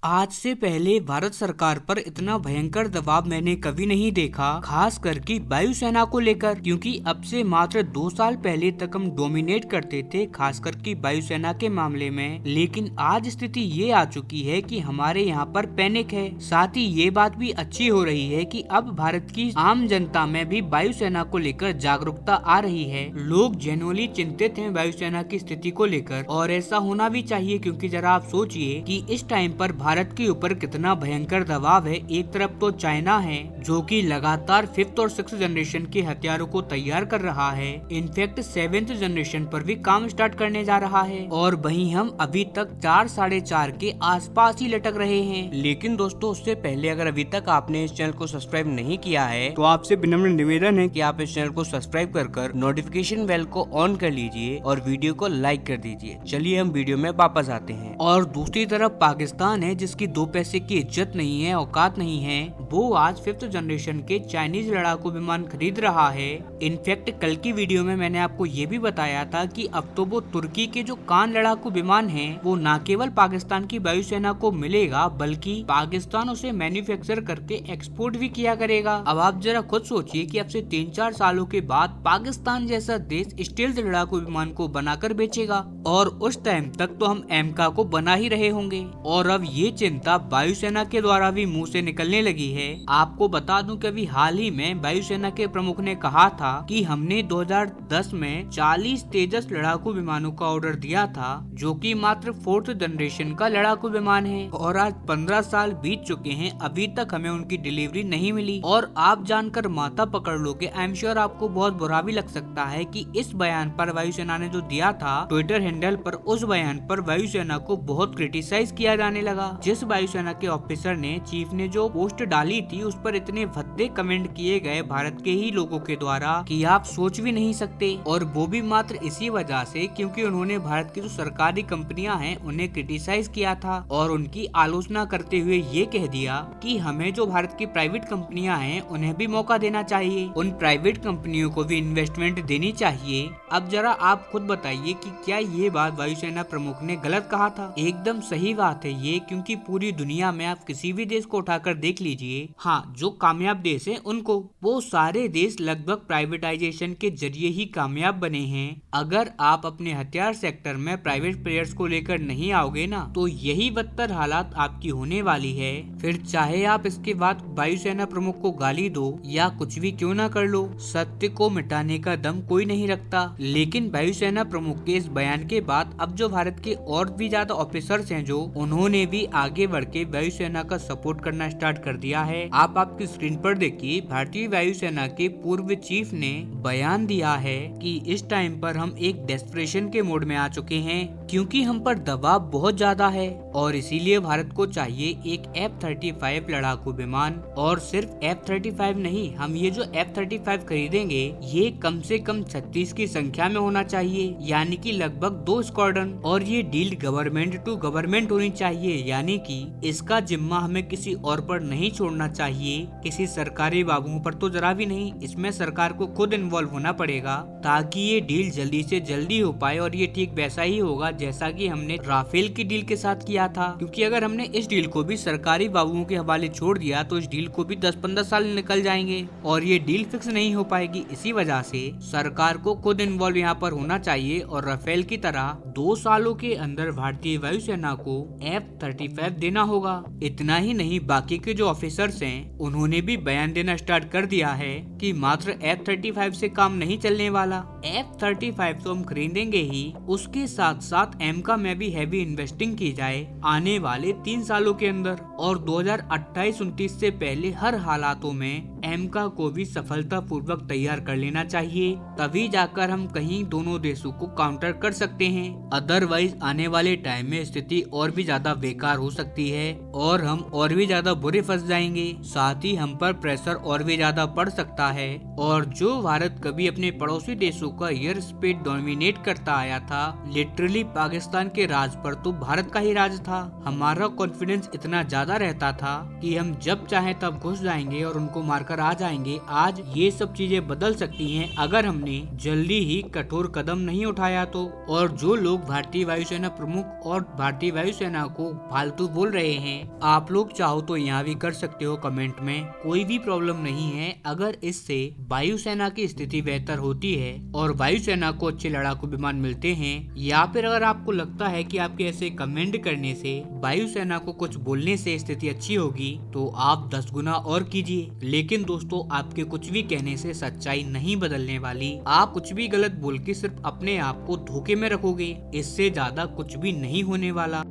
आज से पहले भारत सरकार पर इतना भयंकर दबाव मैंने कभी नहीं देखा, खास करके वायुसेना को लेकर, क्योंकि अब से मात्र 2 साल पहले तक हम डोमिनेट करते थे, खास करके वायुसेना के मामले में। लेकिन आज स्थिति ये आ चुकी है कि हमारे यहाँ पर पैनिक है। साथ ही ये बात भी अच्छी हो रही है कि अब भारत की आम जनता में भी वायुसेना को लेकर जागरूकता आ रही है। लोग जेन्युइनली चिंतित हैं वायुसेना की स्थिति को लेकर, और ऐसा होना भी चाहिए, क्योंकि जरा आप सोचिए कि इस टाइम पर भारत के ऊपर कितना भयंकर दबाव है। एक तरफ तो चाइना है जो कि लगातार 5th और 6th जनरेशन के हथियारों को तैयार कर रहा है, इनफैक्ट 7th जनरेशन पर भी काम स्टार्ट करने जा रहा है, और वहीं हम अभी तक 4 साढ़े 4 के आसपास ही लटक रहे हैं। लेकिन दोस्तों, उससे पहले अगर अभी तक आपने इस चैनल को सब्सक्राइब नहीं किया है तो आपसे विनम्र निवेदन है कि आप इस चैनल को सब्सक्राइब कर नोटिफिकेशन बेल को ऑन कर लीजिए और वीडियो को लाइक कर दीजिए। चलिए हम वीडियो में वापस आते हैं। और दूसरी तरफ पाकिस्तान है जिसकी 2 पैसे की इज्जत नहीं है, औकात नहीं है। वो आज 5th जनरेशन के चाइनीज लड़ाकू विमान खरीद रहा है। इनफैक्ट कल की वीडियो में मैंने आपको ये भी बताया था कि अब तो वो तुर्की के जो कान लड़ाकू विमान है वो न केवल पाकिस्तान की वायुसेना को मिलेगा, बल्कि पाकिस्तान उसे मैन्युफैक्चर करके एक्सपोर्ट भी किया करेगा। अब आप जरा खुद सोचिए कि अब से 3-4 सालों के बाद पाकिस्तान जैसा देश स्टील्थ लड़ाकू विमान को बनाकर बेचेगा, और उस टाइम तक तो हम एमका को बना ही रहे होंगे। और अब ये चिंता वायुसेना के द्वारा भी मुंह से निकलने लगी है। आपको बता दूं कि अभी हाल ही में वायुसेना के प्रमुख ने कहा था कि हमने 2010 में 40 तेजस लड़ाकू विमानों का ऑर्डर दिया था, जो कि मात्र 4th जनरेशन का लड़ाकू विमान है, और आज 15 साल बीत चुके हैं, अभी तक हमें उनकी डिलीवरी नहीं मिली। और आप जानकर माथा पकड़ लोगे, आई एम श्योर आपको बहुत बुरा भी लग सकता है कि इस बयान पर वायुसेना ने जो दिया था ट्विटर हैंडल पर, उस बयान पर वायुसेना को बहुत क्रिटिसाइज किया जाने लगा। जिस वायुसेना के ऑफिसर ने, चीफ ने जो पोस्ट डाली थी उस पर इतने भद्दे कमेंट किए गए भारत के ही लोगों के द्वारा कि आप सोच भी नहीं सकते। और वो भी मात्र इसी वजह से क्योंकि उन्होंने भारत की जो सरकारी कंपनियां हैं उन्हें क्रिटिसाइज किया था, और उनकी आलोचना करते हुए ये कह दिया कि हमें जो भारत की प्राइवेट कंपनियां हैं उन्हें भी मौका देना चाहिए, उन प्राइवेट कंपनियों को भी इन्वेस्टमेंट देनी चाहिए। अब जरा आप खुद बताइए कि क्या ये बात वायुसेना प्रमुख ने गलत कहा था? एकदम सही बात है ये, क्योंकि पूरी दुनिया में आप किसी भी देश को उठाकर देख लीजिए, हाँ, जो कामयाब देश हैं उनको, वो सारे देश लगभग प्राइवेटाइजेशन के जरिए ही कामयाब बने हैं। अगर आप अपने हथियार सेक्टर में प्राइवेट प्लेयर्स को लेकर नहीं आओगे ना, तो यही बदतर हालात आपकी होने वाली है। फिर चाहे आप इसके बाद वायुसेना प्रमुख को गाली दो या कुछ भी क्यों ना कर लो, सत्य को मिटाने का दम कोई नहीं रखता। लेकिन वायुसेना प्रमुख के इस बयान के बाद अब जो भारत के और भी ज्यादा ऑफिसर्स हैं, जो उन्होंने भी आगे बढ़ के वायुसेना का सपोर्ट करना स्टार्ट कर दिया है। आप आपकी स्क्रीन पर देखिए, भारतीय वायुसेना के पूर्व चीफ ने बयान दिया है कि इस टाइम पर हम एक डेस्परेशन के मोड में आ चुके हैं, क्योंकि हम पर दबाव बहुत ज्यादा है, और इसीलिए भारत को चाहिए एक F-35 लड़ाकू विमान। और सिर्फ F-35 नहीं, हम ये जो F-35 खरीदेंगे ये कम से कम 36 की संख्या में होना चाहिए, यानी कि लगभग 2 स्क्वाड्रन। और ये डील गवर्नमेंट टू गवर्नमेंट होनी चाहिए, यानी कि इसका जिम्मा हमें किसी और पर नहीं छोड़ना चाहिए, किसी सरकारी बाबुओं पर तो जरा भी नहीं। इसमें सरकार को खुद इन्वॉल्व होना पड़ेगा ताकि ये डील जल्दी से जल्दी हो पाए। और ये ठीक वैसा ही होगा जैसा कि हमने राफेल की डील के साथ किया था, क्योंकि अगर हमने इस डील को भी सरकारी बाबुओं के हवाले छोड़ दिया तो इस डील को भी 10-15 साल निकल जाएंगे और ये डील फिक्स नहीं हो पाएगी। इसी वजह से सरकार को खुद इन्वॉल्व यहाँ पर होना चाहिए, और राफेल की तरह 2 सालों के अंदर भारतीय वायुसेना को F-35 देना होगा। इतना ही नहीं, बाकी के जो ऑफिसर्स हैं उन्होंने भी बयान देना स्टार्ट कर दिया है कि मात्र F-35 से काम नहीं चलने वाला, F-35 तो हम खरीदेंगे ही, उसके साथ साथ एमका में भी हैवी इन्वेस्टिंग की जाए आने वाले 3 सालों के अंदर, और 2028-29 से पहले हर हालातों में एमका को भी सफलता पूर्वक तैयार कर लेना चाहिए, तभी जाकर हम कहीं दोनों देशों को काउंटर कर सकते हैं। अदरवाइज आने वाले टाइम में स्थिति और भी ज्यादा बेकार हो सकती है और हम और भी ज्यादा बुरे फंस जाएंगे, साथ ही हम पर प्रेशर और भी ज्यादा पड़ सकता है। और जो भारत कभी अपने पड़ोसी देशों का एयर स्पेस डोमिनेट करता आया था, लिटरली पाकिस्तान के राज पर तो भारत का ही राज था। हमारा कॉन्फिडेंस इतना ज्यादा रहता था कि हम जब चाहे तब घुस जाएंगे और उनको मारकर अगर आ जाएंगे आज, ये सब चीजें बदल सकती हैं अगर हमने जल्दी ही कठोर कदम नहीं उठाया तो। और जो लोग भारतीय वायुसेना प्रमुख और भारतीय वायुसेना को फालतू बोल रहे हैं, आप लोग चाहो तो यहाँ भी कर सकते हो कमेंट में, कोई भी प्रॉब्लम नहीं है अगर इससे वायुसेना की स्थिति बेहतर होती है और वायुसेना को अच्छे लड़ाकू विमान मिलते हैं, या फिर अगर आपको लगता है कि आपके ऐसे कमेंट करने से वायुसेना को कुछ बोलने से स्थिति अच्छी होगी तो आप 10 गुना और कीजिए। लेकिन दोस्तों, आपके कुछ भी कहने से सच्चाई नहीं बदलने वाली। आप कुछ भी गलत बोल के सिर्फ अपने आप को धोखे में रखोगे, इससे ज्यादा कुछ भी नहीं होने वाला।